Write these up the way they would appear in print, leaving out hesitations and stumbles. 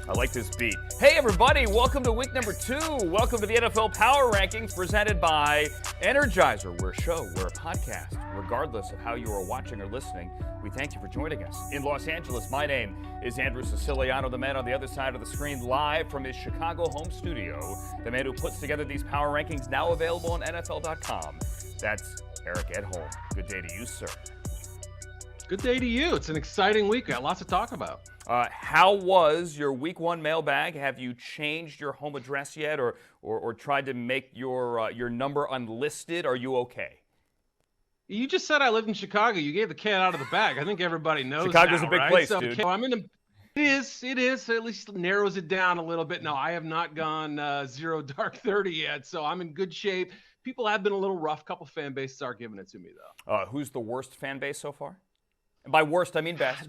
I like this beat. Hey, everybody. Welcome to week number 2. Welcome to the NFL Power Rankings presented by Energizer. We're a show, we're a podcast. Regardless of how you are watching or listening, we thank you for joining us. In Los Angeles, my name is Andrew Siciliano, the man on the other side of the screen, live from his Chicago home studio. The man who puts together these Power Rankings, now available on NFL.com. That's Eric Edholm. Good day to you, sir. Good day to you. It's an exciting week. Got lots to talk about. How was your week 1 mailbag? Have you changed your home address yet, or tried to make your number unlisted? Are you okay? You just said I lived in Chicago. You gave the cat out of the bag. I think everybody knows. Chicago's now, a big right? place, so, dude. I'm in the. It is. At least narrows it down a little bit. No, I have not gone zero dark 30 yet, so I'm in good shape. People have been a little rough. Couple fan bases are giving it to me though. Who's the worst fan base so far? And by worst, I mean best.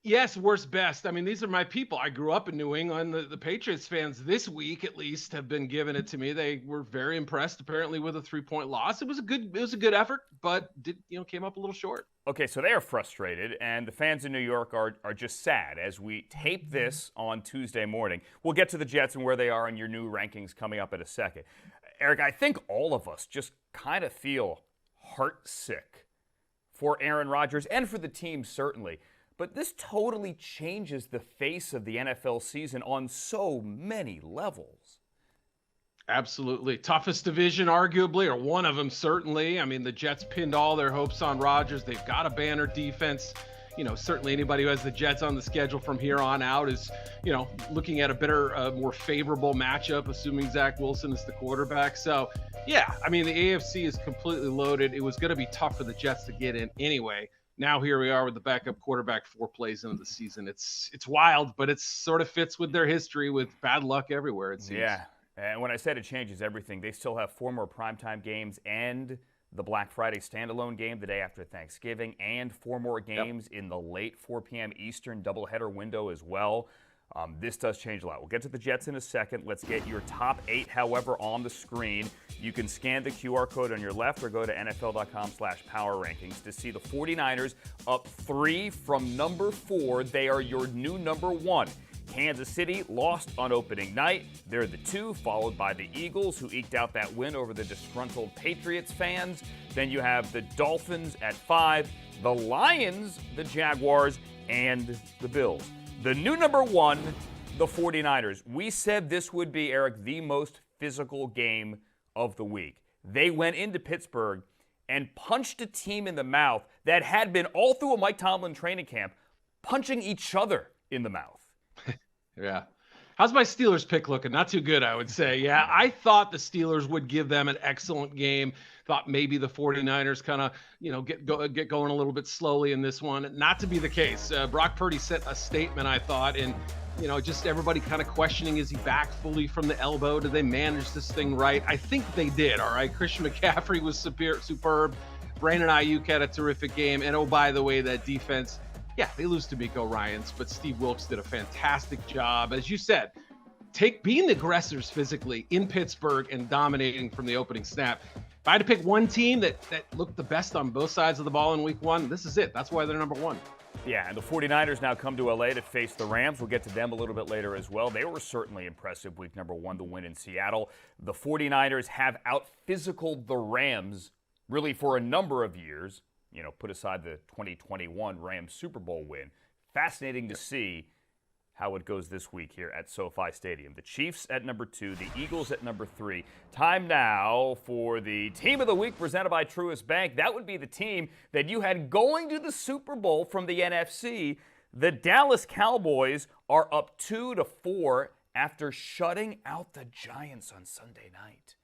Yes, worst, best. I mean, these are my people. I grew up in New England. The Patriots fans this week, at least, have been giving it to me. They were very impressed, apparently, with a 3-point loss. It was a good effort, but came up a little short. Okay, so they are frustrated, and the fans in New York are just sad as we tape this on Tuesday morning. We'll get to the Jets and where they are in your new rankings coming up in a second. Eric, I think all of us just kind of feel heartsick for Aaron Rodgers and for the team, certainly. But this totally changes the face of the NFL season on so many levels. Absolutely. Toughest division, arguably, or one of them, certainly. I mean, the Jets pinned all their hopes on Rodgers. They've got a banner defense. Certainly anybody who has the Jets on the schedule from here on out is, looking at a better, more favorable matchup, assuming Zach Wilson is the quarterback. So, yeah, I mean, the AFC is completely loaded. It was going to be tough for the Jets to get in anyway. Now here we are with the backup quarterback 4 plays into the season. It's wild, but it sort of fits with their history with bad luck everywhere, it seems. Yeah, and when I said it changes everything, they still have 4 more primetime games and the Black Friday standalone game the day after Thanksgiving, and 4 more games in the late 4 p.m. Eastern doubleheader window as well. This does change a lot. We'll get to the Jets in a second. Let's get your top 8, however, on the screen. You can scan the QR code on your left or go to NFL.com/power rankings to see the 49ers up 3 from number 4. They are your new number 1. Kansas City lost on opening night. They're the 2, followed by the Eagles, who eked out that win over the disgruntled Patriots fans. Then you have the Dolphins at 5, the Lions, the Jaguars, and the Bills. The new number 1, the 49ers. We said this would be, Eric, the most physical game of the week. They went into Pittsburgh and punched a team in the mouth that had been all through a Mike Tomlin training camp punching each other in the mouth. Yeah. How's my Steelers pick looking? Not too good, I would say. Yeah, I thought the Steelers would give them an excellent game. Thought maybe the 49ers kind of, get going a little bit slowly in this one. Not to be the case. Brock Purdy sent a statement, I thought, and, just everybody kind of questioning, is he back fully from the elbow? Did they manage this thing right? I think they did, all right? Christian McCaffrey was superb. Brandon Ayuk had a terrific game. And, oh, by the way, that defense, yeah, they lose to Miko Ryans, but Steve Wilkes did a fantastic job. As you said, being the aggressors physically in Pittsburgh and dominating from the opening snap. If I had to pick one team that looked the best on both sides of the ball in week 1, this is it. That's why they're number 1. Yeah, and the 49ers now come to L.A. to face the Rams. We'll get to them a little bit later as well. They were certainly impressive week number 1, the win in Seattle. The 49ers have out-physicaled the Rams really for a number of years. Put aside the 2021 Rams Super Bowl win. Fascinating to see how it goes this week here at SoFi Stadium. The Chiefs at number 2, the Eagles at number 3. Time now for the Team of the Week presented by Truist Bank. That would be the team that you had going to the Super Bowl from the NFC. The Dallas Cowboys are up 2-4 after shutting out the Giants on Sunday night.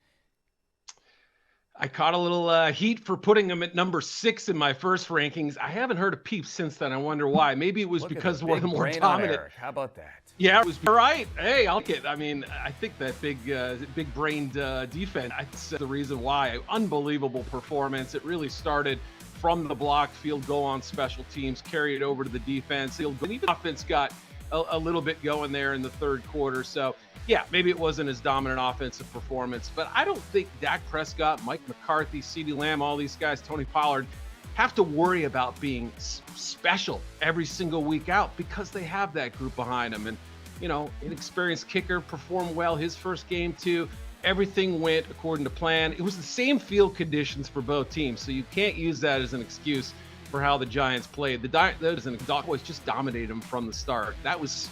I caught a little heat for putting them at number 6 in my first rankings. I haven't heard a peep since then. I wonder why. Maybe it was because one of the more dominant. How about that? Yeah, it was all right. Hey, I'll get. I mean, I think that big-brained defense. That's the reason why. Unbelievable performance. It really started from the blocked field goal on special teams, carry it over to the defense. Even the offense got a little bit going there in the third quarter. So, yeah, maybe it wasn't as dominant offensive performance, but I don't think Dak Prescott, Mike McCarthy, CeeDee Lamb, all these guys, Tony Pollard, have to worry about being special every single week out because they have that group behind them. And inexperienced kicker, performed well his first game too. Everything went according to plan. It was the same field conditions for both teams, so you can't use that as an excuse for how the Giants played. The Cowboys just dominated them from the start. That was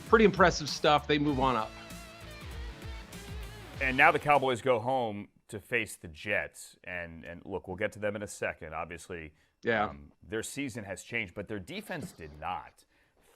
pretty impressive stuff. They move on up. And now the Cowboys go home to face the Jets. And look, we'll get to them in a second. Obviously, their season has changed, but their defense did not.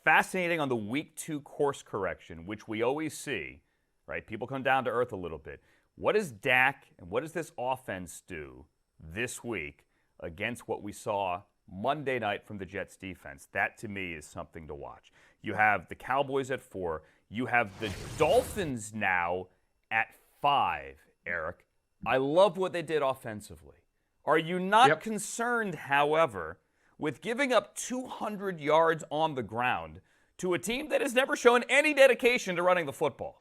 Fascinating on the Week 2 course correction, which we always see, right? People come down to earth a little bit. What does Dak and what does this offense do this week against what we saw Monday night from the Jets defense? That, to me, is something to watch. You have the Cowboys at 4. You have the Dolphins now at 5, Eric. I love what they did offensively. Are you not concerned, however, with giving up 200 yards on the ground to a team that has never shown any dedication to running the football?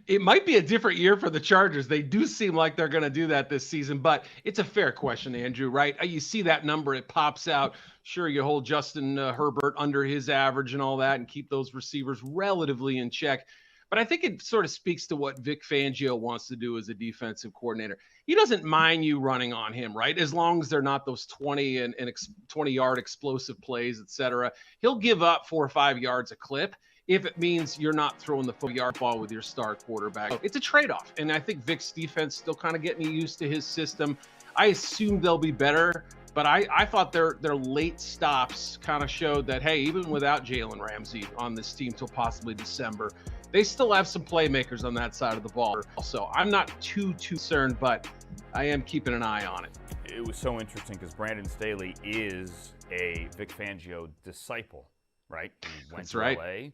It might be a different year for the Chargers. They do seem like they're going to do that this season, but it's a fair question, Andrew, right? You see that number, it pops out. Sure, you hold Justin Herbert under his average and all that and keep those receivers relatively in check. But I think it sort of speaks to what Vic Fangio wants to do as a defensive coordinator. He doesn't mind you running on him, right? As long as they're not those 20-yard explosive plays, et cetera. He'll give up 4 or 5 yards a clip if it means you're not throwing the 4-yard ball with your star quarterback. It's a trade-off, and I think Vic's defense still kind of getting used to his system. I assume they'll be better, but I thought their late stops kind of showed that, hey, even without Jalen Ramsey on this team till possibly December, they still have some playmakers on that side of the ball. So I'm not too concerned, but I am keeping an eye on it. It was so interesting because Brandon Staley is a Vic Fangio disciple, right? He went to LA,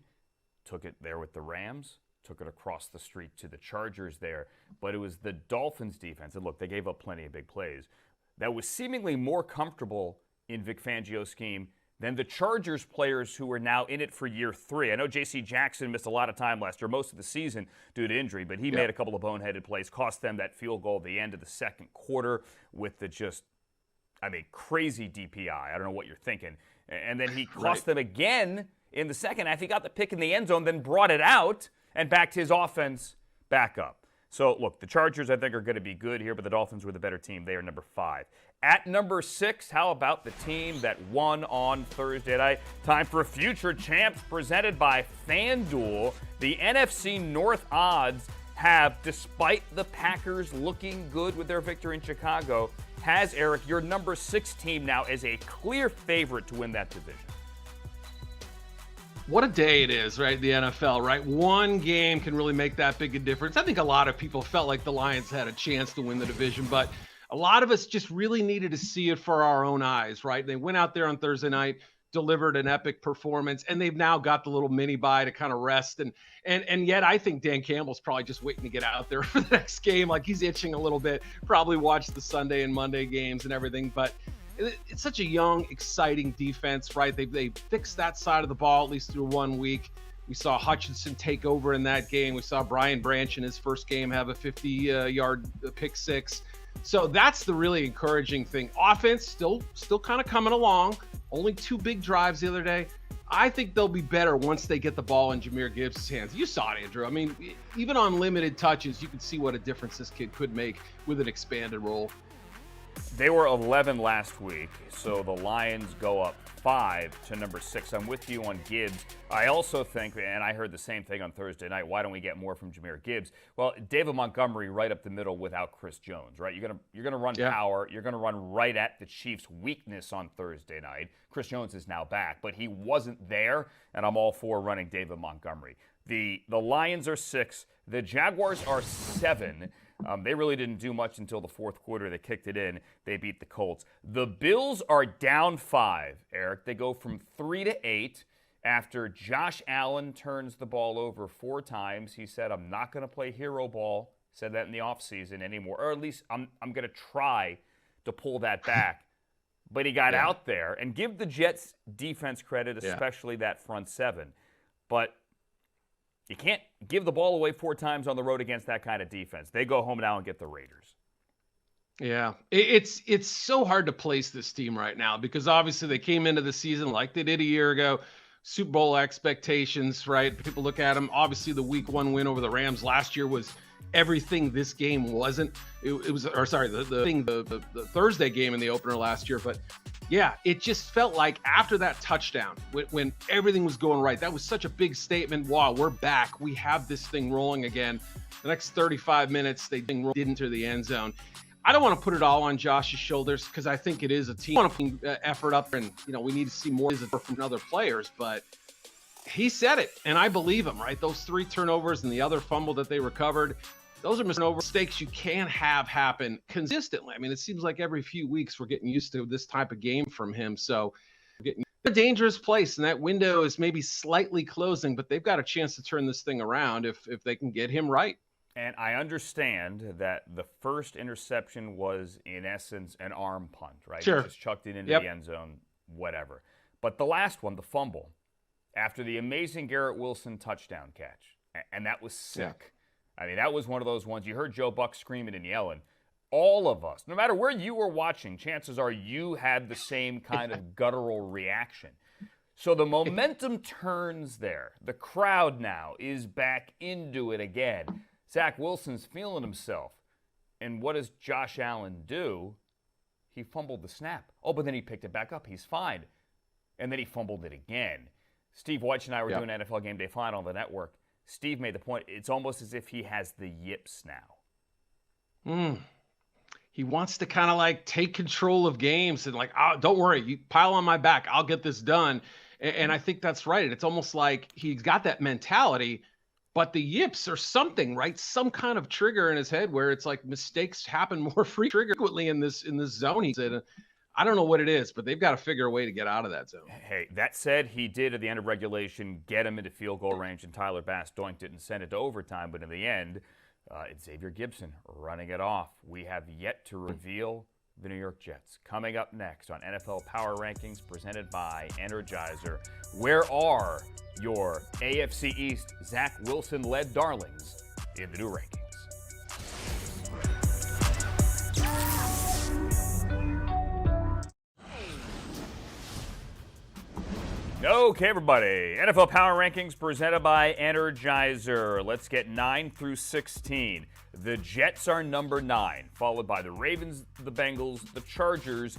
took it there with the Rams, took it across the street to the Chargers there. But it was the Dolphins defense, and look, they gave up plenty of big plays, that was seemingly more comfortable in Vic Fangio's scheme than the Chargers players who are now in it for year 3. I know J.C. Jackson missed a lot of time last year, most of the season due to injury, but he made a couple of boneheaded plays, cost them that field goal at the end of the second quarter with the crazy DPI. I don't know what you're thinking. And then he cost them again in the second half. He got the pick in the end zone, then brought it out and backed his offense back up. So, look, the Chargers, I think, are going to be good here, but the Dolphins were the better team. They are number 5. At number 6, how about the team that won on Thursday night? Time for Future Champs presented by FanDuel. The NFC North odds have, despite the Packers looking good with their victory in Chicago, has, Eric, your number 6 team now as a clear favorite to win that division. What a day it is, right? The NFL, right? One game can really make that big a difference. I think a lot of people felt like the Lions had a chance to win the division, but a lot of us just really needed to see it for our own eyes, right? They went out there on Thursday night, delivered an epic performance, and they've now got the little mini bye to kind of rest. And yet I think Dan Campbell's probably just waiting to get out there for the next game. Like he's itching a little bit, probably watch the Sunday and Monday games and everything, but it's such a young, exciting defense, right? They fixed that side of the ball, at least through 1 week. We saw Hutchinson take over in that game. We saw Brian Branch in his first game have a 50-yard pick six. So that's the really encouraging thing. Offense still kind of coming along. Only 2 big drives the other day. I think they'll be better once they get the ball in Jahmyr Gibbs' hands. You saw it, Andrew. I mean, even on limited touches, you could see what a difference this kid could make with an expanded role. They were 11 last week, so the Lions go up 5 to number 6. I'm with you on Gibbs. I also think, and I heard the same thing on Thursday night, why don't we get more from Jahmyr Gibbs? Well, David Montgomery right up the middle without Chris Jones, right? You're gonna run power. You're gonna run right at the Chiefs' weakness on Thursday night. Chris Jones is now back, but he wasn't there, and I'm all for running David Montgomery. The Lions are 6. The Jaguars are 7. They really didn't do much until the fourth quarter. They kicked it in. They beat the Colts. The Bills are down 5, Eric. They go from 3 to 8 after Josh Allen turns the ball over 4 times. He said, I'm not going to play hero ball. Said that in the offseason anymore. Or at least I'm going to try to pull that back. But he got out there. And give the Jets defense credit, especially that front 7. But you can't give the ball away 4 times on the road against that kind of defense. They go home now and get the Raiders. Yeah, it's so hard to place this team right now because obviously they came into the season like they did a year ago, Super Bowl expectations, right? People look at them. Obviously, the Week 1 win over the Rams last year was everything this game wasn't. It was, or sorry, the Thursday game in the opener last year. But yeah, it just felt like after that touchdown, when everything was going right, that was such a big statement. Wow, we're back. We have this thing rolling again. The next 35 minutes, they didn't enter the end zone. I don't want to put it all on Josh's shoulders because I think it is a team. I want to put effort up, and we need to see more from other players. But he said it, and I believe him. Right, those 3 turnovers and the other fumble that they recovered, those are mistakes you can't have happen consistently. I mean, it seems like every few weeks we're getting used to this type of game from him. So we're getting a dangerous place, and that window is maybe slightly closing, but they've got a chance to turn this thing around if they can get him right. And I understand that the first interception was, in essence, an arm punt, right? Sure. He just chucked it into the end zone, whatever. But the last one, the fumble, after the amazing Garrett Wilson touchdown catch, and that was sick. Yeah. I mean, that was one of those ones. You heard Joe Buck screaming and yelling. All of us, no matter where you were watching, chances are you had the same kind of guttural reaction. So the momentum turns there. The crowd now is back into it again. Zach Wilson's feeling himself. And what does Josh Allen do? He fumbled the snap. Oh, but then he picked it back up. He's fine. And then he fumbled it again. Steve Weich and I were doing NFL Game Day Final on the network. Steve made the point, it's almost as if he has the yips now. He wants to kind of like take control of games and like, oh, don't worry, you pile on my back. I'll get this done. And I think that's right. It's almost like he's got that mentality, but the yips are something, right? Some kind of trigger in his head where it's like mistakes happen more frequently in this zone. He said, I don't know what it is, but they've got to figure a way to get out of that zone. Hey, that said, he did at the end of regulation get him into field goal range, and Tyler Bass doinked it and sent it to overtime. But in the end, it's Xavier Gibson running it off. We have yet to reveal the New York Jets. Coming up next on NFL Power Rankings presented by Energizer. Where are your AFC East Zach Wilson-led darlings in the new rankings? Okay, everybody. NFL Power Rankings presented by Energizer. Let's get 9 through 16. The Jets are number 9, followed by the Ravens, the Bengals, the Chargers,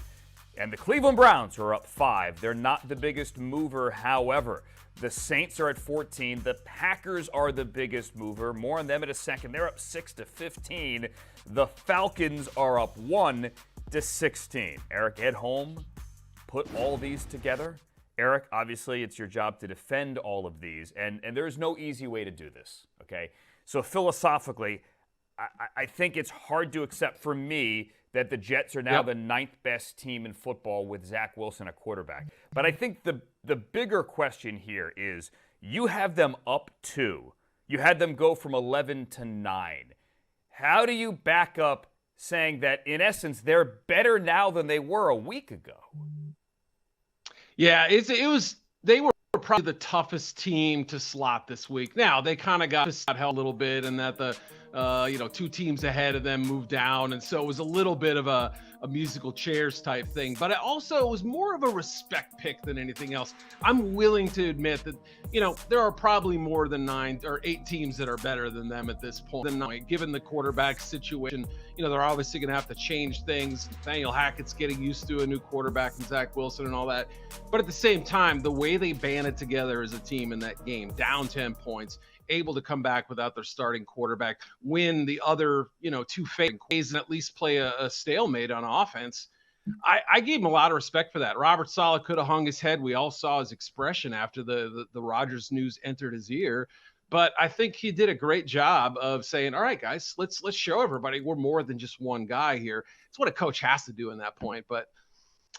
and the Cleveland Browns are up 5. They're not the biggest mover, however. The Saints are at 14. The Packers are the biggest mover. More on them in a second. They're up 6 to 15. The Falcons are up 1 to 16. Eric Edholm put all these together. Eric, obviously, it's your job to defend all of these, and there's no easy way to do this, okay? So philosophically, I think it's hard to accept for me that the Jets are now the 9th best team in football with Zach Wilson at quarterback. But I think the bigger question here is you have them up 2. You had them go from 11 to 9. How do you back up saying that, in essence, they're better now than they were a week ago? Yeah, they were probably the toughest team to slot this week. Now they kind of got held a little bit, and that the 2 teams ahead of them moved down, and so it was a little bit of a musical chairs type thing. But it was more of a respect pick than anything else. I'm willing to admit that there are probably more than 9 or 8 teams that are better than them at this point. Given the quarterback situation, they're obviously going to have to change things. Nathaniel Hackett's getting used to a new quarterback and Zach Wilson and all that. But at the same time, the way they banded together as a team in that game, down 10 points, able to come back without their starting quarterback, win the other, 2 fake plays, and at least play a stalemate on offense. I gave him a lot of respect for that. Robert Saleh could have hung his head. We all saw his expression after the Rodgers news entered his ear. But I think he did a great job of saying, all right, guys, let's show everybody we're more than just one guy here. It's what a coach has to do in that point. But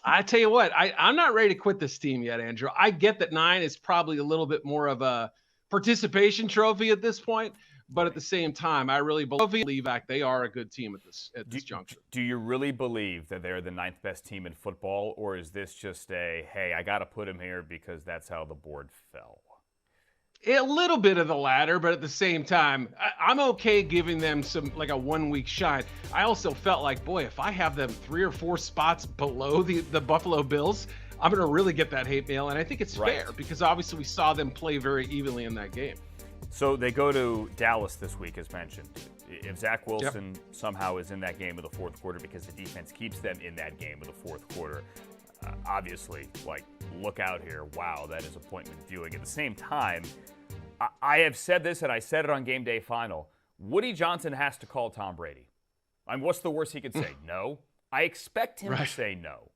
I tell you what, I'm not ready to quit this team yet, Andrew. I get that 9 is probably a little bit more of a participation trophy at this point, but at the same time, I really believe that they are a good team at this juncture. Do you really believe that they're the 9th best team in football, or is this just hey, I got to put them here because that's how the board fell? A little bit of the latter, but at the same time, I'm okay giving them like a 1-week shine. I also felt like, boy, if I have them 3 or 4 spots below the Buffalo Bills, I'm going to really get that hate mail. And I think it's Right. fair because obviously we saw them play very evenly in that game. So they go to Dallas this week, as mentioned. If Zach Wilson somehow is in that game of the fourth quarter because the defense keeps them in that game of the fourth quarter, obviously, look out here. Wow, that is appointment viewing. At the same time, I have said this, and I said it on Game Day Final. Woody Johnson has to call Tom Brady. I mean, what's the worst he could say? No. I expect him to say no.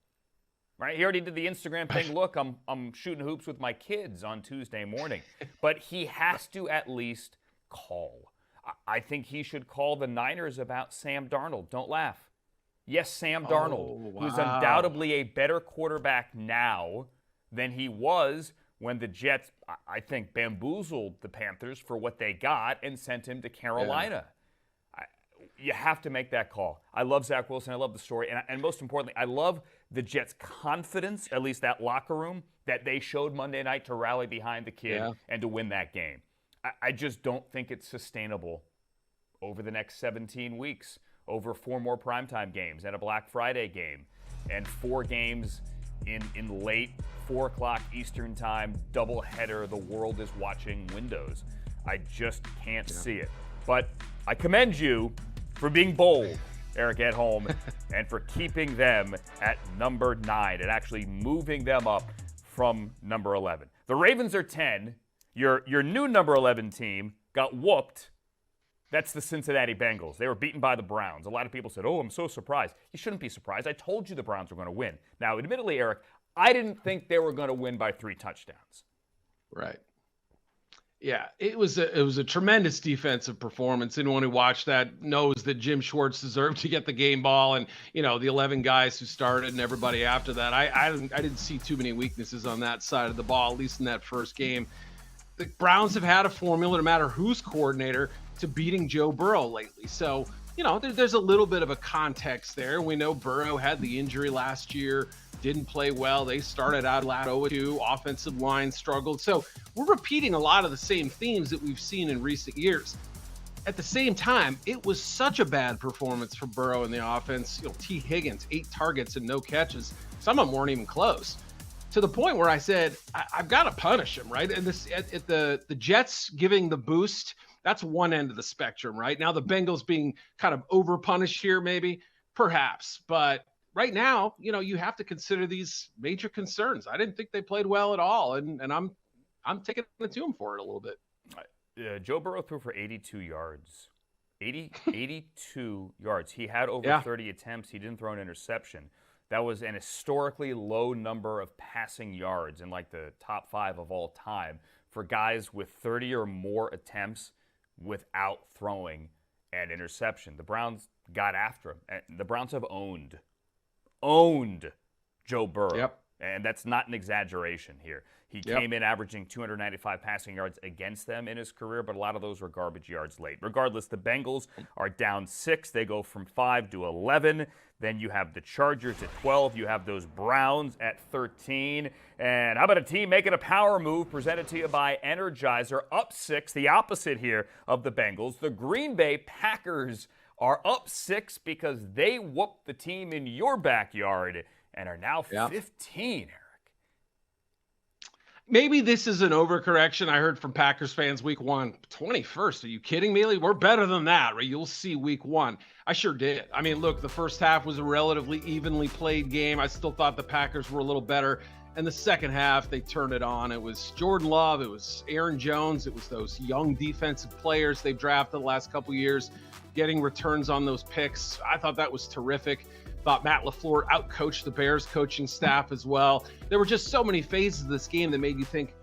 Right? He already did the Instagram thing. Look, I'm shooting hoops with my kids on Tuesday morning. But he has to at least call. I think he should call the Niners about Sam Darnold. Don't laugh. Yes, Sam Darnold, who's undoubtedly a better quarterback now than he was when the Jets, I think, bamboozled the Panthers for what they got and sent him to Carolina. You have to make that call. I love Zach Wilson. I love the story. And most importantly, I love the Jets' confidence, at least that locker room, that they showed Monday night to rally behind the kid and to win that game. I just don't think it's sustainable over the next 17 weeks, over 4 more primetime games and a Black Friday game and 4 games in late 4 o'clock Eastern time, doubleheader, the world is watching windows. I just can't see it. But I commend you for being bold, Eric, at home, and for keeping them at number 9 and actually moving them up from number 11. The Ravens are 10. Your new number 11 team got whooped. That's the Cincinnati Bengals. They were beaten by the Browns. A lot of people said, oh, I'm so surprised. You shouldn't be surprised. I told you the Browns were going to win. Now, admittedly, Eric, I didn't think they were going to win by 3 touchdowns. Right. Yeah, it was a tremendous defensive performance. Anyone who watched that knows that Jim Schwartz deserved to get the game ball, and the 11 guys who started and everybody after that. I didn't see too many weaknesses on that side of the ball, at least in that first game. The Browns have had a formula, no matter who's coordinator, to beating Joe Burrow lately. So, there's a little bit of a context there. We know Burrow had the injury last year, didn't play well. They started out last 0-2, offensive line struggled. So we're repeating a lot of the same themes that we've seen in recent years. At the same time, it was such a bad performance for Burrow in the offense. T. Higgins, 8 targets and no catches. Some of them weren't even close. To the point where I said, I've got to punish him, right? And the Jets giving the boost, that's one end of the spectrum, right? Now the Bengals being kind of over-punished here, maybe, perhaps. But right now, you have to consider these major concerns. I didn't think they played well at all, and I'm taking it to them for it a little bit. Joe Burrow threw for 82 yards. 82 yards. He had over 30 attempts. He didn't throw an interception. That was an historically low number of passing yards in the top 5 of all time for guys with 30 or more attempts without throwing an interception. The Browns got after him. And the Browns have owned Joe Burrow. Yep. And that's not an exaggeration here. He came in averaging 295 passing yards against them in his career, but a lot of those were garbage yards late. Regardless, the Bengals are down 6. They go from 5 to 11. Then you have the Chargers at 12. You have those Browns at 13. And how about a team making a power move presented to you by Energizer, up 6, the opposite here of the Bengals. The Green Bay Packers are up 6 because they whooped the team in your backyard and are now 15, Eric. Maybe this is an overcorrection. I heard from Packers fans week 1, 21st. Are you kidding me? We're better than that, right? You'll see week 1. I sure did. I mean, look, the first half was a relatively evenly played game. I still thought the Packers were a little better. And the second half, they turned it on. It was Jordan Love. It was Aaron Jones. It was those young defensive players they've drafted the last couple years, getting returns on those picks. I thought that was terrific. Thought Matt LaFleur outcoached the Bears coaching staff as well. There were just so many phases of this game that made you think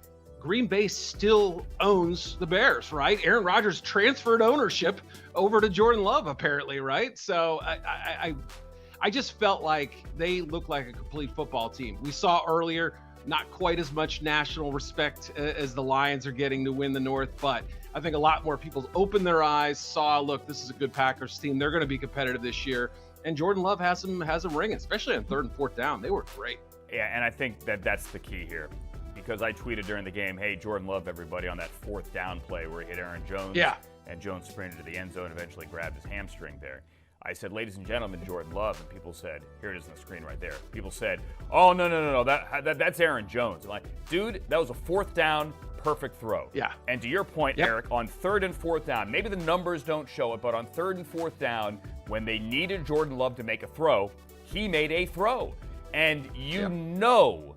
Green Bay still owns the Bears, right? Aaron Rodgers transferred ownership over to Jordan Love, apparently, right? So I just felt like they looked like a complete football team. We saw earlier not quite as much national respect as the Lions are getting to win the North, but I think a lot more people opened their eyes, saw, look, this is a good Packers team. They're going to be competitive this year. And Jordan Love has them ringing, especially on 3rd and 4th down. They were great. Yeah, and I think that's the key here. Because I tweeted during the game, hey, Jordan Love, everybody, on that 4th down play where he hit Aaron Jones. Yeah. And Jones sprinted to the end zone, eventually grabbed his hamstring there. I said, ladies and gentlemen, Jordan Love, and people said, here it is on the screen right there. People said, oh, no, that's Aaron Jones. I'm like, dude, that was a fourth down, perfect throw. Yeah. And to your point, Yep. Eric, on third and fourth down, maybe the numbers don't show it, but on third and fourth down, when they needed Jordan Love to make a throw, he made a throw. And you know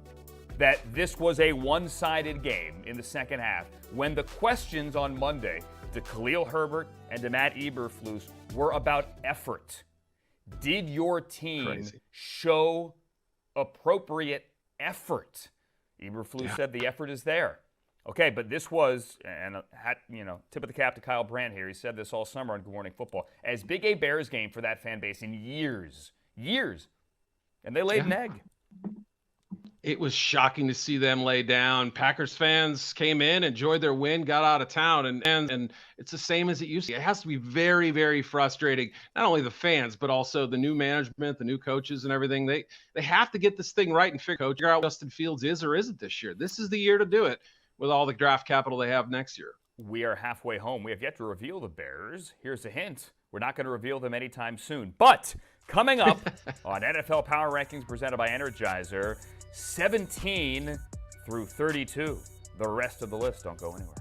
that this was a one-sided game in the second half when the questions on Monday to Khalil Herbert and to Matt Eberflus were about effort. Did your team show appropriate effort? Eberflus said the effort is there. Okay, but this was, and tip of the cap to Kyle Brandt here. He said this all summer on Good Morning Football. As big a Bears game for that fan base in years. And they laid an egg. It was shocking to see them lay down. Packers fans came in, enjoyed their win, got out of town, and it's the same as it used to be. It has to be very, very frustrating. Not only the fans, but also the new management, the new coaches, and everything. They have to get this thing right and figure out what Justin Fields is or isn't this year. This is the year to do it with all the draft capital they have next year. We are halfway home. We have yet to reveal the Bears. Here's a hint. We're not going to reveal them anytime soon. But coming up on NFL Power Rankings presented by Energizer, 17 through 32. The rest of the list, don't go anywhere.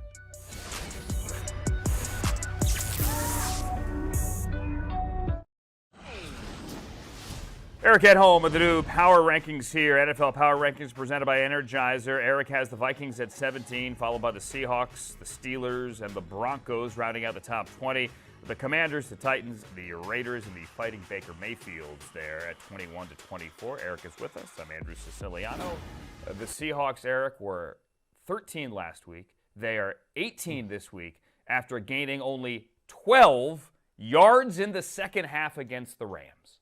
Eric at home with the new Power Rankings here. NFL Power Rankings presented by Energizer. Eric has the Vikings at 17, followed by the Seahawks, the Steelers, and the Broncos rounding out the top 20. The Commanders, the Titans, the Raiders, and the Fighting Baker Mayfields there at 21 to 24. Eric is with us. I'm Andrew Siciliano. The Seahawks, Eric, were 13 last week. They are 18 this week after gaining only 12 yards in the second half against the Rams.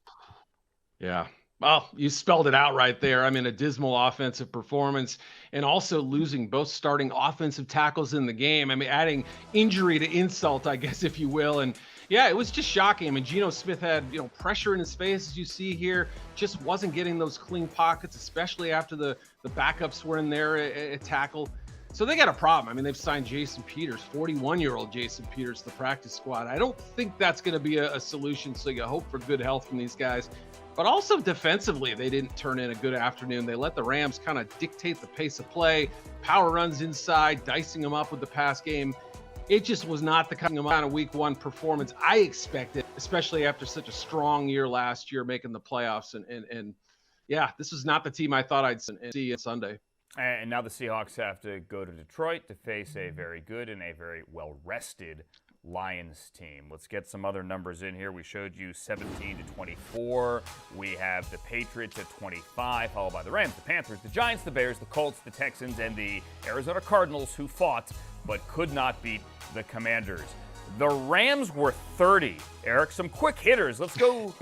Yeah. Well, you spelled it out right there. I mean, a dismal offensive performance and also losing both starting offensive tackles in the game. I mean, adding injury to insult, I guess, if you will. And yeah, it was just shocking. I mean, Geno Smith had, pressure in his face, as you see here, just wasn't getting those clean pockets, especially after the backups were in there at tackle. So they got a problem. I mean, they've signed Jason Peters, 41-year-old Jason Peters, to the practice squad. I don't think that's going to be a solution, so you hope for good health from these guys. But also defensively, they didn't turn in a good afternoon. They let the Rams kind of dictate the pace of play, power runs inside, dicing them up with the pass game. It just was not the kind of week one performance I expected, especially after such a strong year last year making the playoffs. And yeah, this was not the team I thought I'd see on Sunday. And now the Seahawks have to go to Detroit to face a very good and a very well-rested Lions team. Let's get some other numbers in here. We showed you 17 to 24. We have the Patriots at 25, followed by the Rams, the Panthers, the Giants, the Bears, the Colts, the Texans, and the Arizona Cardinals, who fought but could not beat the Commanders. The Rams were 30. Eric, some quick hitters. Let's go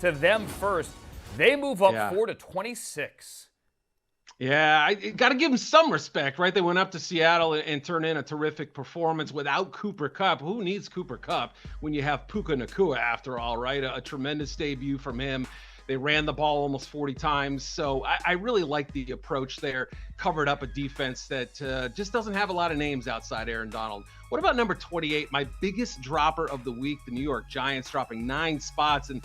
to them first. They move up 4 to 26. Yeah, I got to give them some respect, right? They went up to Seattle and turned in a terrific performance without Cooper Kupp. Who needs Cooper Kupp when you have Puka Nacua, after all, right? A tremendous debut from him. They ran the ball almost 40 times. So I really like the approach there. Covered up a defense that just doesn't have a lot of names outside Aaron Donald. What about number 28? My biggest dropper of the week, the New York Giants, dropping 9 spots. And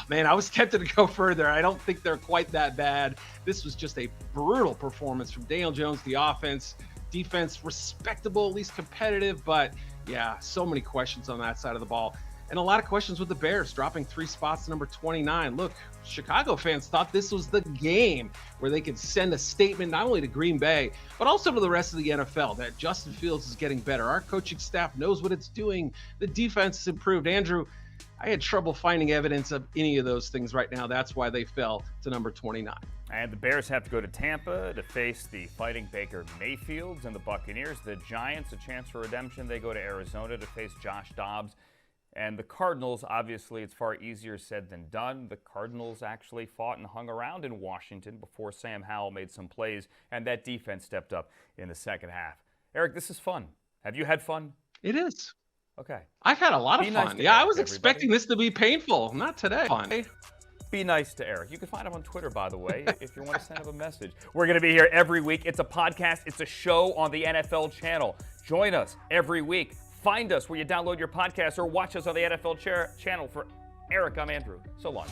man, I was tempted to go further. I don't think they're quite that bad. This was just a brutal performance from Daniel Jones, the offense. Defense, respectable, at least competitive. But, yeah, so many questions on that side of the ball. And a lot of questions with the Bears, dropping 3 spots to number 29. Look, Chicago fans thought this was the game where they could send a statement not only to Green Bay, but also to the rest of the NFL that Justin Fields is getting better. Our coaching staff knows what it's doing. The defense has improved. Andrew, I had trouble finding evidence of any of those things right now. That's why they fell to number 29. And the Bears have to go to Tampa to face the Fighting Baker Mayfields and the Buccaneers. The Giants, a chance for redemption. They go to Arizona to face Josh Dobbs. And the Cardinals, obviously, it's far easier said than done. The Cardinals actually fought and hung around in Washington before Sam Howell made some plays, and that defense stepped up in the second half. Eric, this is fun. Have you had fun? It is. Okay. I've had a lot of fun. Nice I was expecting this to be painful. Not today. Be nice to Eric. You can find him on Twitter, by the way, if you want to send him a message. We're going to be here every week. It's a podcast. It's a show on the NFL channel. Join us every week. Find us where you download your podcast or watch us on the NFL channel for Eric, I'm Andrew. So long.